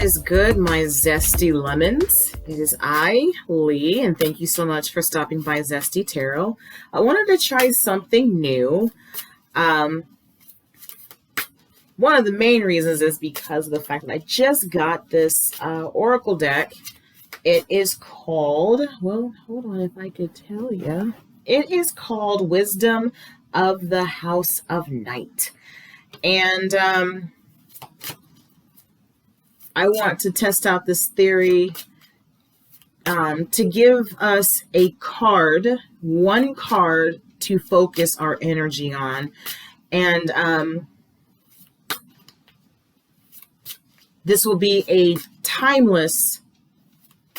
is good, my zesty lemons? It is I, Lee, and thank you so much for stopping by Zesty Tarot. I wanted to try something new. One of the main reasons is because of the fact that I just got this Oracle deck. It is called, well, hold on if I could tell you. It is called Wisdom of the House of Night. And I want to test out this theory to give us a card, one card to focus our energy on. And this will be a timeless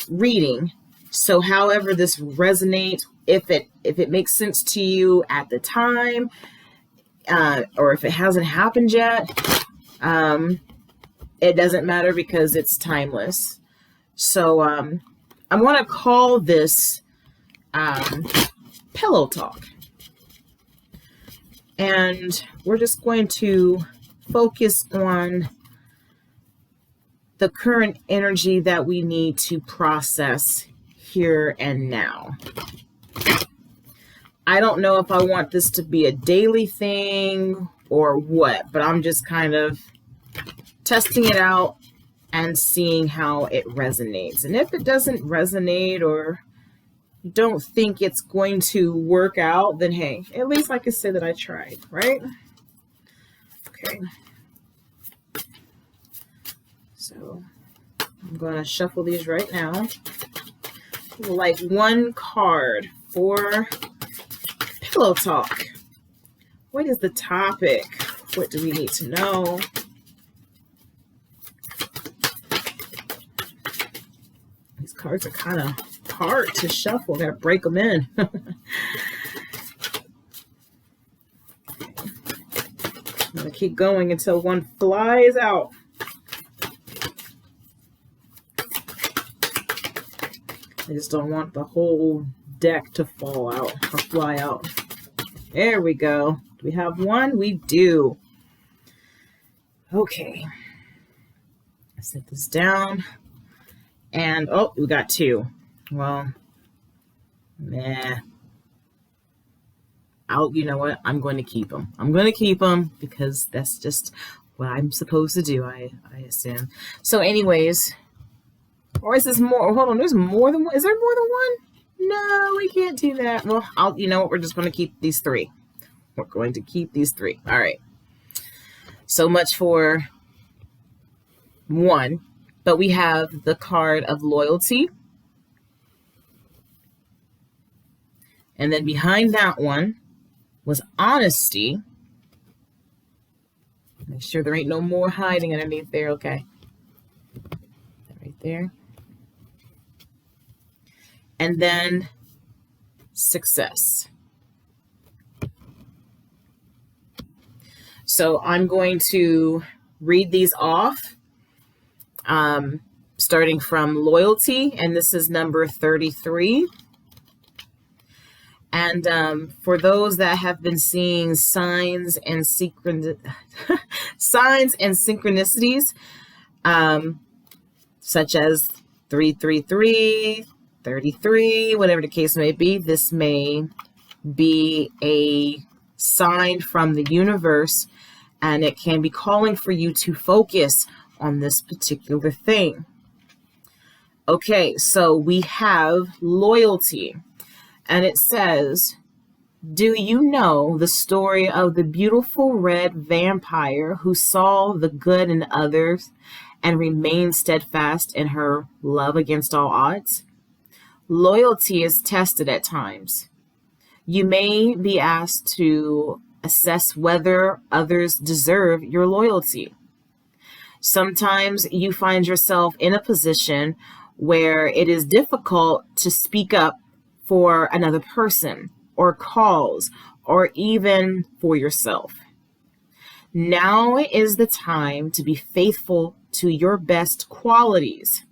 reading. So however this resonates, if it makes sense to you at the time, or if it hasn't happened yet, it doesn't matter because it's timeless. So I want to call this pillow talk. And we're just going to focus on the current energy that we need to process here and now. I don't know if I want this to be a daily thing or what, but I'm just kind of testing it out and seeing how it resonates. And if it doesn't resonate or you don't think it's going to work out, then hey, at least I can say that I tried, right? Okay. So I'm going to shuffle these right now. Like one card for pillow talk. What is the topic? What do we need to know? These cards are kind of hard to shuffle. Gotta break them in. I'm gonna keep going until one flies out. I just don't want the whole deck to fall out or fly out. There we go. Do we have one? We do. Okay. Set this down. And, oh, we got two. Well, nah. You know what? I'm going to keep them. I'm going to keep them because that's just what I'm supposed to do, I assume. So anyways, or is this more? Hold on, there's more than one. Is there more than one? No, we can't do that. Well, you know what? We're just going to keep these three. We're going to keep these three. All right. So much for one. But we have the card of loyalty. And then behind that one was honesty. Make sure there ain't no more hiding underneath there. Okay. Right there. And then success. So I'm going to read these off, starting from loyalty, and this is number 33. And for those that have been seeing signs and synchronicities, such as 333, 33, whatever the case may be, this may be a sign from the universe, and it can be calling for you to focus on this particular thing. Okay, so we have loyalty, and it says, do you know the story of the beautiful red vampire who saw the good in others and remained steadfast in her love against all odds? Loyalty is tested at times. You may be asked to assess whether others deserve your loyalty. Sometimes you find yourself in a position where it is difficult to speak up for another person or cause or even for yourself. Now is the time to be faithful to your best qualities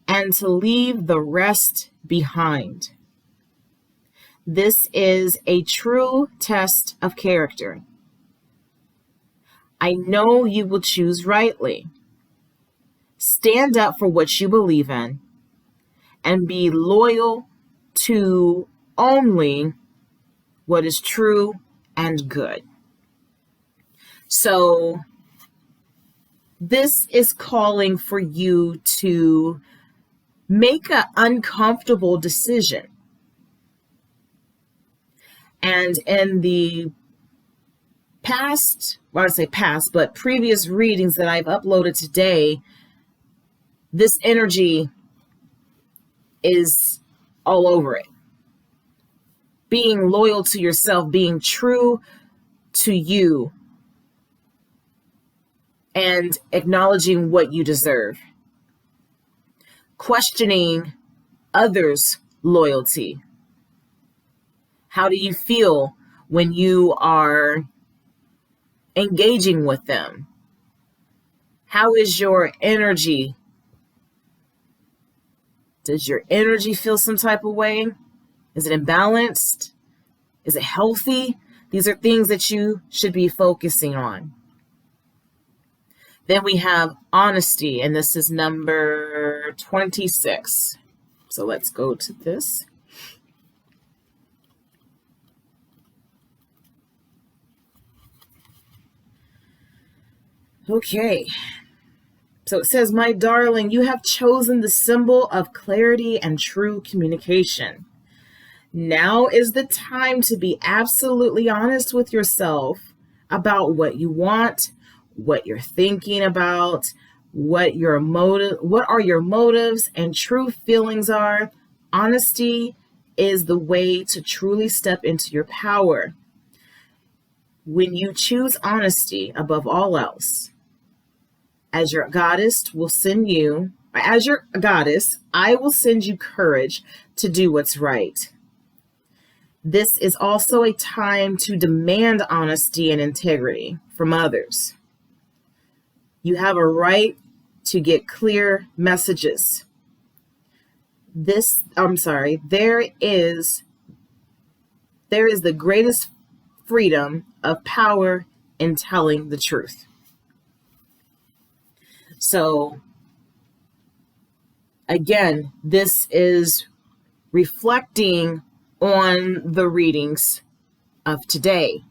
and to leave the rest behind. This is a true test of character. I know you will choose rightly. stand up for what you believe in, and be loyal to only what is true and good. So this is calling for you to make an uncomfortable decision. And in the past, well, I say past, but previous readings that I've uploaded today, this energy is all over it. Being loyal to yourself, being true to you, and acknowledging what you deserve. Questioning others' loyalty. How do you feel when you are engaging with them? How is your energy? Does your energy feel some type of way? Is it imbalanced? Is it healthy? These are things that you should be focusing on. Then we have honesty, and this is number 26. So let's go to this. Okay. So it says, my darling, you have chosen the symbol of clarity and true communication. Now is the time to be absolutely honest with yourself about what you want, what you're thinking about, what are your motives and true feelings are. Honesty is the way to truly step into your power. When you choose honesty above all else, as your goddess, I will send you courage to do what's right. This is also a time to demand honesty and integrity from others. You have a right to get clear messages. There is the greatest freedom of power in telling the truth. So, again, this is reflecting on the readings of today.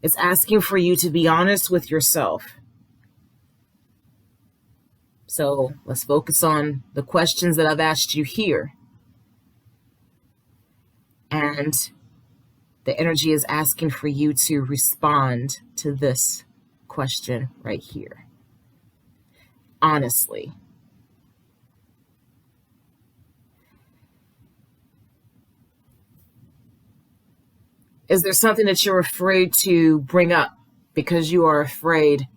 It's asking for you to be honest with yourself. So let's focus on the questions that I've asked you here. And the energy is asking for you to respond to this question right here. Honestly. Is there something that you're afraid to bring up because you are afraid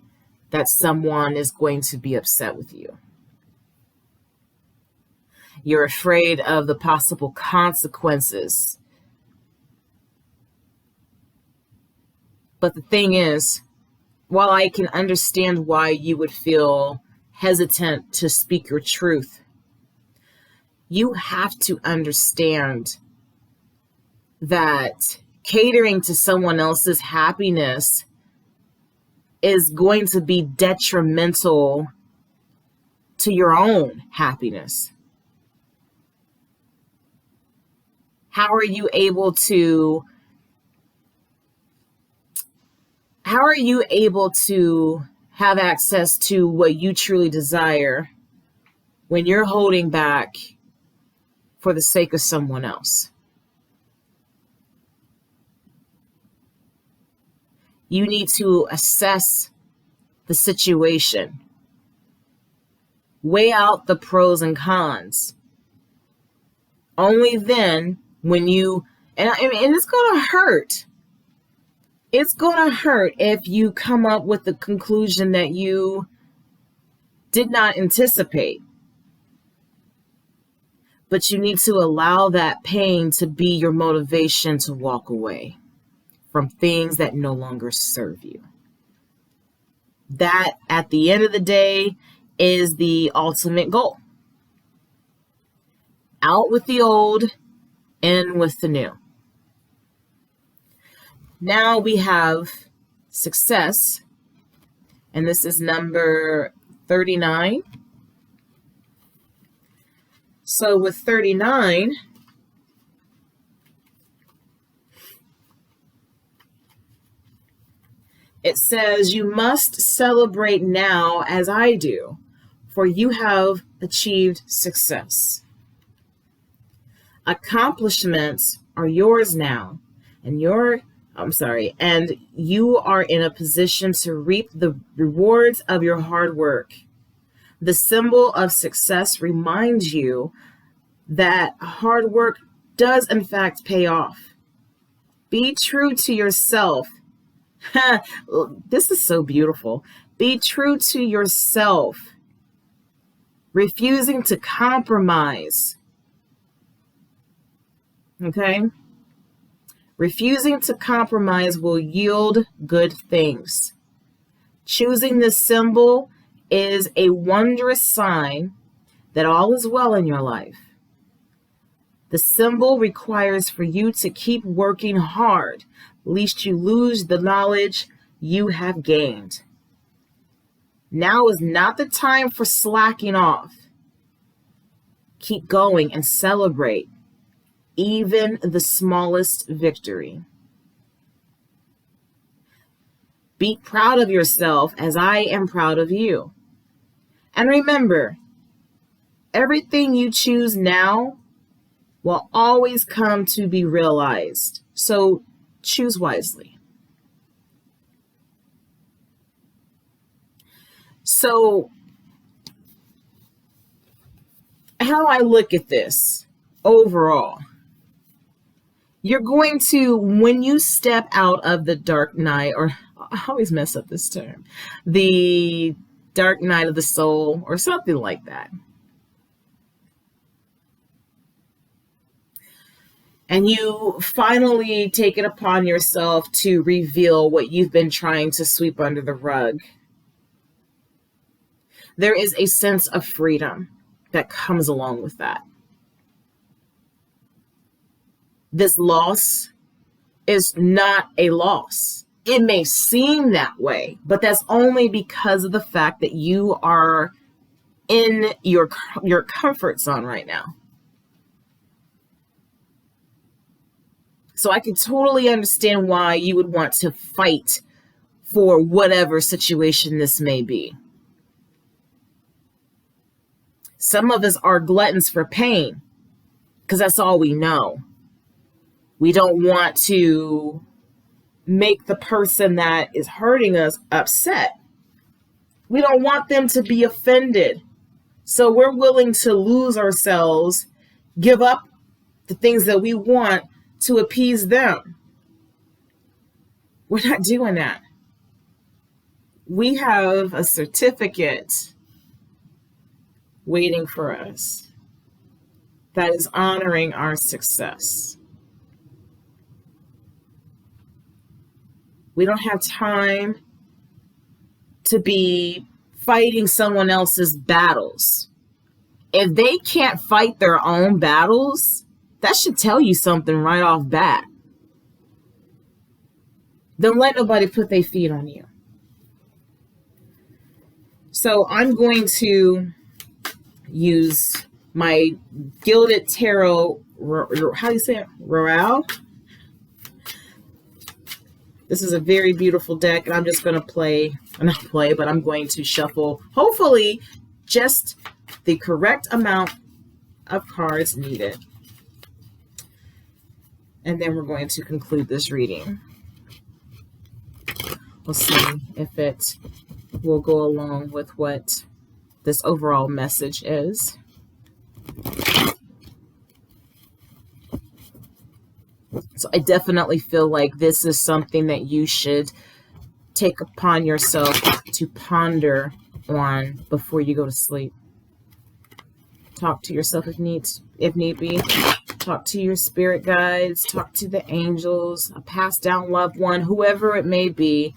that someone is going to be upset with you? You're afraid of the possible consequences. But the thing is, while I can understand why you would feel hesitant to speak your truth, you have to understand that catering to someone else's happiness is going to be detrimental to your own happiness. How are you able to have access to what you truly desire when you're holding back for the sake of someone else? You need to assess the situation. Weigh out the pros and cons. Only then, when you, and it's going to hurt. It's going to hurt if you come up with the conclusion that you did not anticipate. But you need to allow that pain to be your motivation to walk away from things that no longer serve you. That, at the end of the day, is the ultimate goal. Out with the old, in with the new. Now we have success, and this is number 39. So with 39, it says, you must celebrate now as I do, for you have achieved success. Accomplishments are yours now, and you are in a position to reap the rewards of your hard work. The symbol of success reminds you that hard work does in fact pay off. Be true to yourself. This is so beautiful. Be true to yourself, refusing to compromise. Okay? Refusing to compromise will yield good things. Choosing this symbol is a wondrous sign that all is well in your life. The symbol requires for you to keep working hard, lest you lose the knowledge you have gained. Now is not the time for slacking off. Keep going and celebrate even the smallest victory. Be proud of yourself as I am proud of you. And remember, everything you choose now will always come to be realized. So choose wisely. So how I look at this overall, you're going to, when you step out of the dark night, or I always mess up this term, the dark night of the soul, or something like that, and you finally take it upon yourself to reveal what you've been trying to sweep under the rug, there is a sense of freedom that comes along with that. This loss is not a loss. It may seem that way, but that's only because of the fact that you are in your comfort zone right now. So I can totally understand why you would want to fight for whatever situation this may be. Some of us are gluttons for pain because that's all we know. We don't want to make the person that is hurting us upset. We don't want them to be offended. So we're willing to lose ourselves, give up the things that we want to appease them. We're not doing that. We have a certificate waiting for us that is honoring our success. We don't have time to be fighting someone else's battles. If they can't fight their own battles, that should tell you something right off bat. Don't let nobody put their feet on you. So I'm going to use my Gilded Tarot, how do you say it? Royale? This is a very beautiful deck, and I'm just going to I'm going to shuffle, hopefully, just the correct amount of cards needed. And then we're going to conclude this reading. We'll see if it will go along with what this overall message is. So I definitely feel like this is something that you should take upon yourself to ponder on before you go to sleep. Talk to yourself if need be. Talk to your spirit guides. Talk to the angels, a passed down loved one, whoever it may be.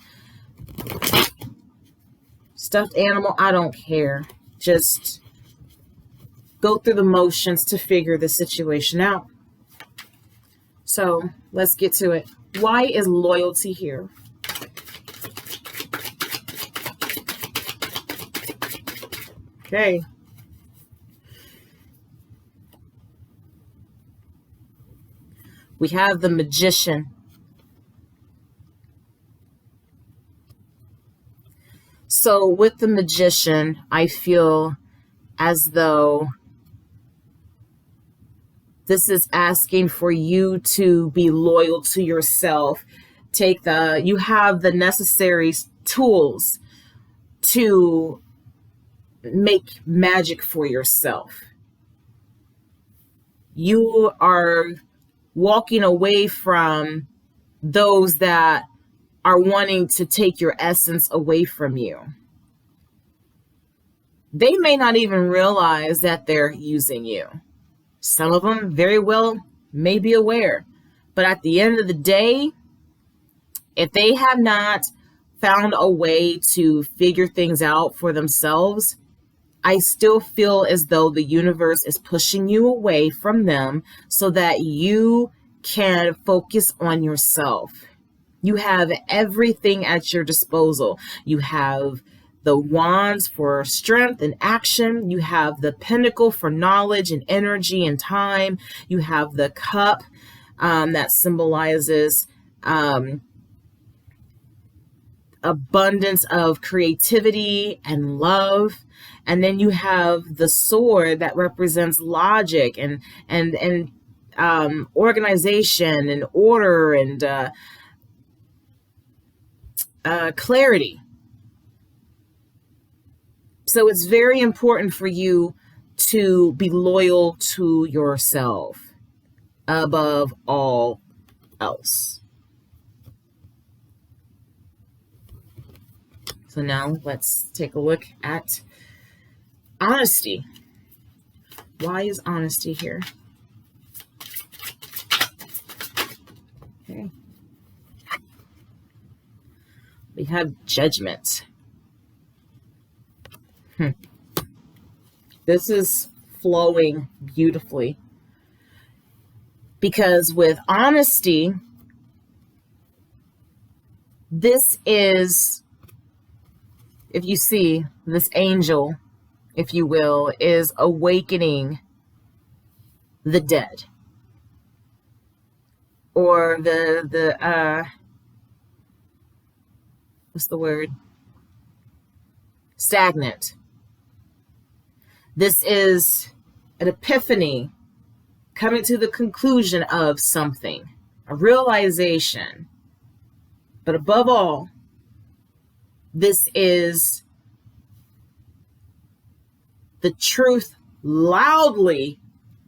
Stuffed animal, I don't care. Just go through the motions to figure the situation out. So let's get to it. Why is loyalty here? Okay. We have the Magician. So with the Magician, I feel as though this is asking for you to be loyal to yourself. You have the necessary tools to make magic for yourself. You are walking away from those that are wanting to take your essence away from you. They may not even realize that they're using you. Some of them very well may be aware. But at the end of the day, if they have not found a way to figure things out for themselves, I still feel as though the universe is pushing you away from them so that you can focus on yourself. You have everything at your disposal. You have the wands for strength and action. You have the pentacle for knowledge and energy and time. You have the cup that symbolizes abundance of creativity and love. And then you have the sword that represents logic and organization and order and clarity. So it's very important for you to be loyal to yourself above all else. So now let's take a look at honesty. Why is honesty here? Okay. We have judgment. This is flowing beautifully. Because with honesty, this is, if you see this angel, if you will, is awakening the dead. Or what's the word? Stagnant. This is an epiphany, coming to the conclusion of something, a realization. But above all, this is the truth loudly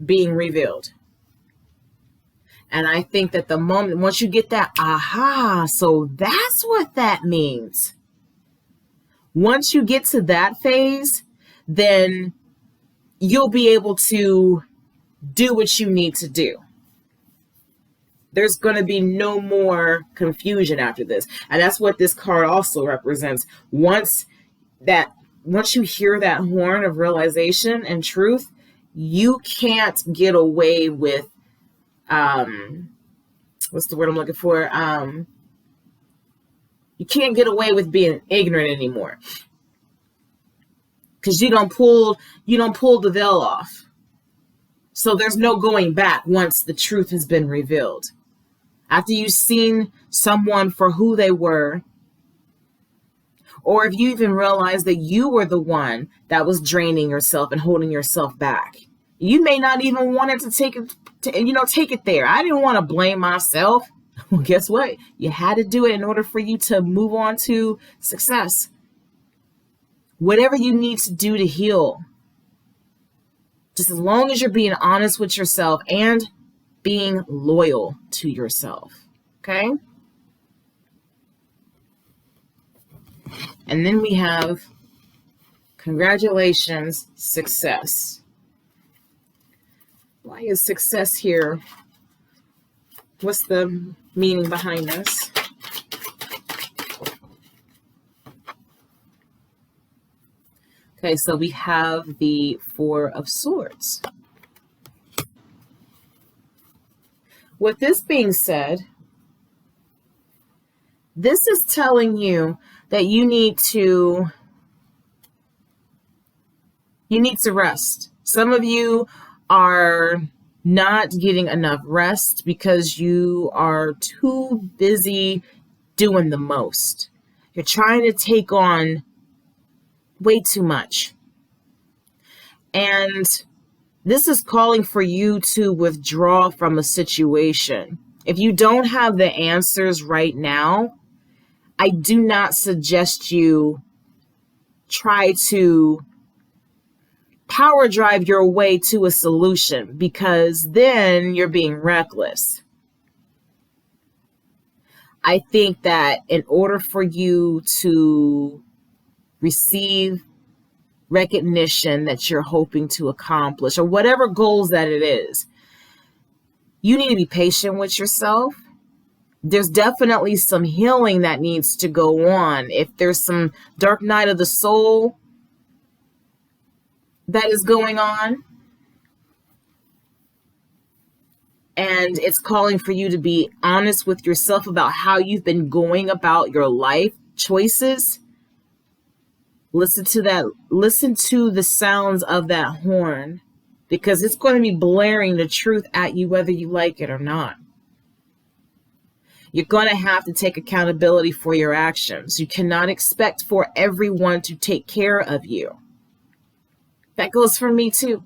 being revealed. And I think that the moment, once you get that, aha, so that's what that means. Once you get to that phase, then you'll be able to do what you need to do. There's going to be no more confusion after this. And that's what this card also represents. Once you hear that horn of realization and truth, you can't get away with, what's the word I'm looking for? You can't get away with being ignorant anymore. Because you don't pull the veil off. So there's no going back once the truth has been revealed. After you've seen someone for who they were, or if you even realize that you were the one that was draining yourself and holding yourself back, you may not even want it to take it there. I didn't want to blame myself. Well, guess what? You had to do it in order for you to move on to success. Whatever you need to do to heal, just as long as you're being honest with yourself and being loyal to yourself. Okay? And then we have congratulations, success. Why is success here? What's the meaning behind this? Okay, so we have the Four of Swords. With this being said, this is telling you that you need to You need to rest. Some of you are not getting enough rest because you are too busy doing the most. You're trying to take on way too much. And this is calling for you to withdraw from a situation. If you don't have the answers right now, I do not suggest you try to power drive your way to a solution, because then you're being reckless. I think that in order for you to receive recognition that you're hoping to accomplish, or whatever goals that it is, you need to be patient with yourself. There's definitely some healing that needs to go on. If there's some dark night of the soul that is going on, and it's calling for you to be honest with yourself about how you've been going about your life choices, listen to that. Listen to the sounds of that horn, because it's going to be blaring the truth at you whether you like it or not. You're going to have to take accountability for your actions. You cannot expect for everyone to take care of you. That goes for me too.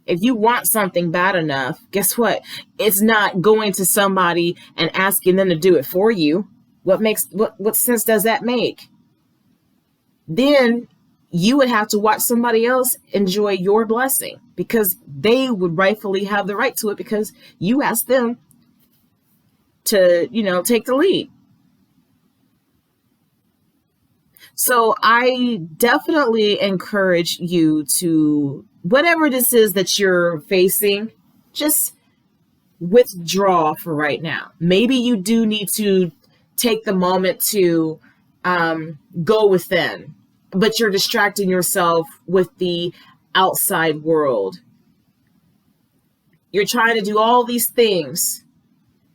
If you want something bad enough, guess what? It's not going to somebody and asking them to do it for you. What sense does that make? Then you would have to watch somebody else enjoy your blessing, because they would rightfully have the right to it because you asked them to, take the lead. So I definitely encourage you to, whatever this is that you're facing, just withdraw for right now. Maybe you do need to take the moment to go within, but you're distracting yourself with the outside world. You're trying to do all these things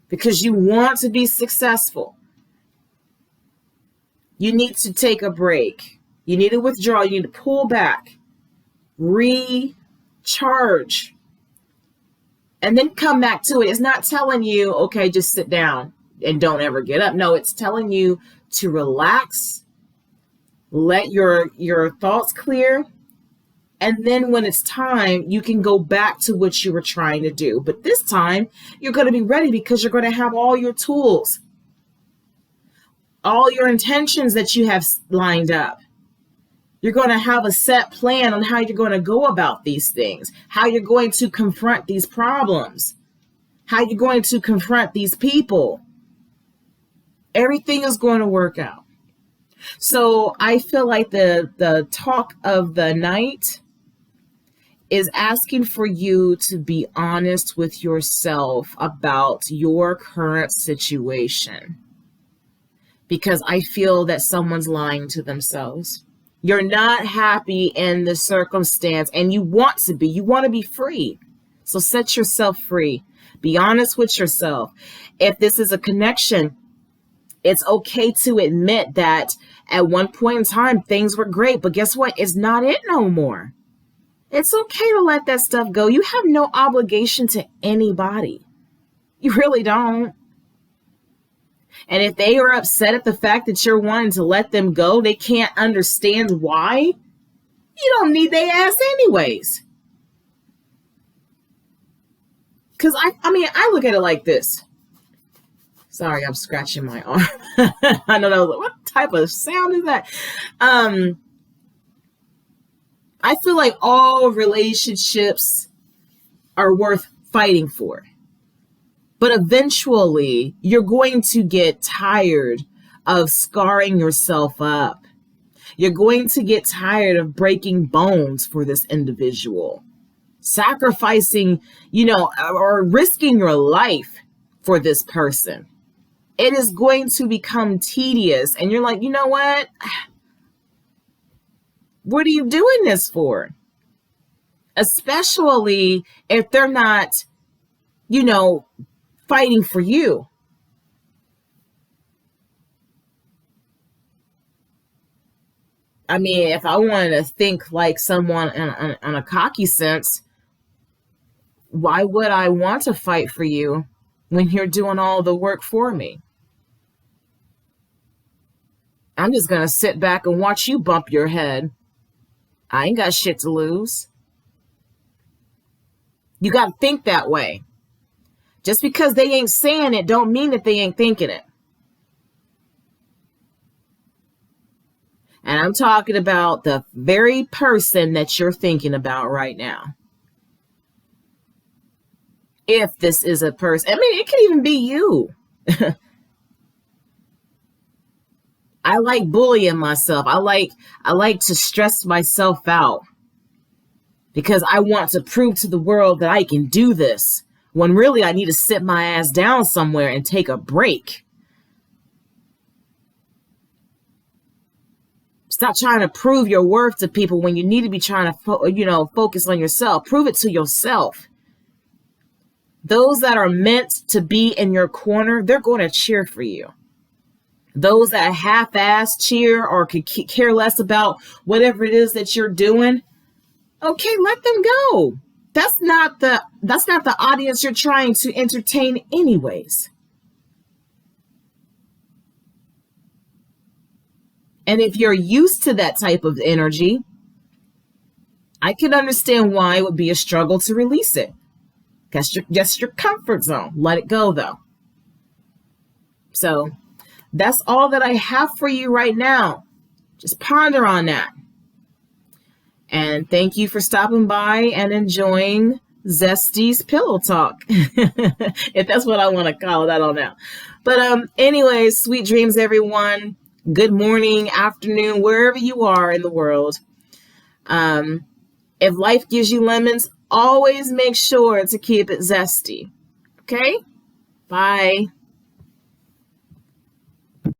because you want to be successful. You need to take a break. You need to withdraw. You need to pull back, recharge, and then come back to it. It's not telling you, okay, just sit down and don't ever get up. No, it's telling you to relax, let your thoughts clear, and then when it's time, you can go back to what you were trying to do. But this time, you're going to be ready because you're going to have all your tools, all your intentions that you have lined up. You're going to have a set plan on how you're going to go about these things, how you're going to confront these problems, how you're going to confront these people. Everything is going to work out. So I feel like the talk of the night is asking for you to be honest with yourself about your current situation, because I feel that someone's lying to themselves. You're not happy in the circumstance, and you want to be. You want to be free. So set yourself free. Be honest with yourself. If this is a connection, it's okay to admit that at one point in time, things were great, but guess what? It's not it no more. It's okay to let that stuff go. You have no obligation to anybody. You really don't. And if they are upset at the fact that you're wanting to let them go, they can't understand why, you don't need their ass anyways. Because I look at it like this. Sorry, I'm scratching my arm. I don't know, what type of sound is that? I feel like all relationships are worth fighting for. But eventually, you're going to get tired of scarring yourself up. You're going to get tired of breaking bones for this individual, sacrificing, or risking your life for this person. It is going to become tedious. And you're like, you know what? What are you doing this for? Especially if they're not, fighting for you. I mean, if I wanted to think like someone in a cocky sense, why would I want to fight for you when you're doing all the work for me? I'm just going to sit back and watch you bump your head. I ain't got shit to lose. You got to think that way. Just because they ain't saying it don't mean that they ain't thinking it. And I'm talking about the very person that you're thinking about right now. If this is a person, I mean, it could even be you. I like bullying myself. I like to stress myself out because I want to prove to the world that I can do this, when really I need to sit my ass down somewhere and take a break. Stop trying to prove your worth to people when you need to be trying to focus on yourself. Prove it to yourself. Those that are meant to be in your corner, they're going to cheer for you. Those that half-ass cheer or could care less about whatever it is that you're doing, okay, let them go. That's not the audience you're trying to entertain anyways. And if you're used to that type of energy, I can understand why it would be a struggle to release it. That's just your comfort zone. Let it go, though. So that's all that I have for you right now. Just ponder on that. And thank you for stopping by and enjoying Zesty's Pillow Talk. If that's what I want to call it, I don't know. But anyways, sweet dreams, everyone. Good morning, afternoon, wherever you are in the world. If life gives you lemons, always make sure to keep it zesty. Okay? Bye.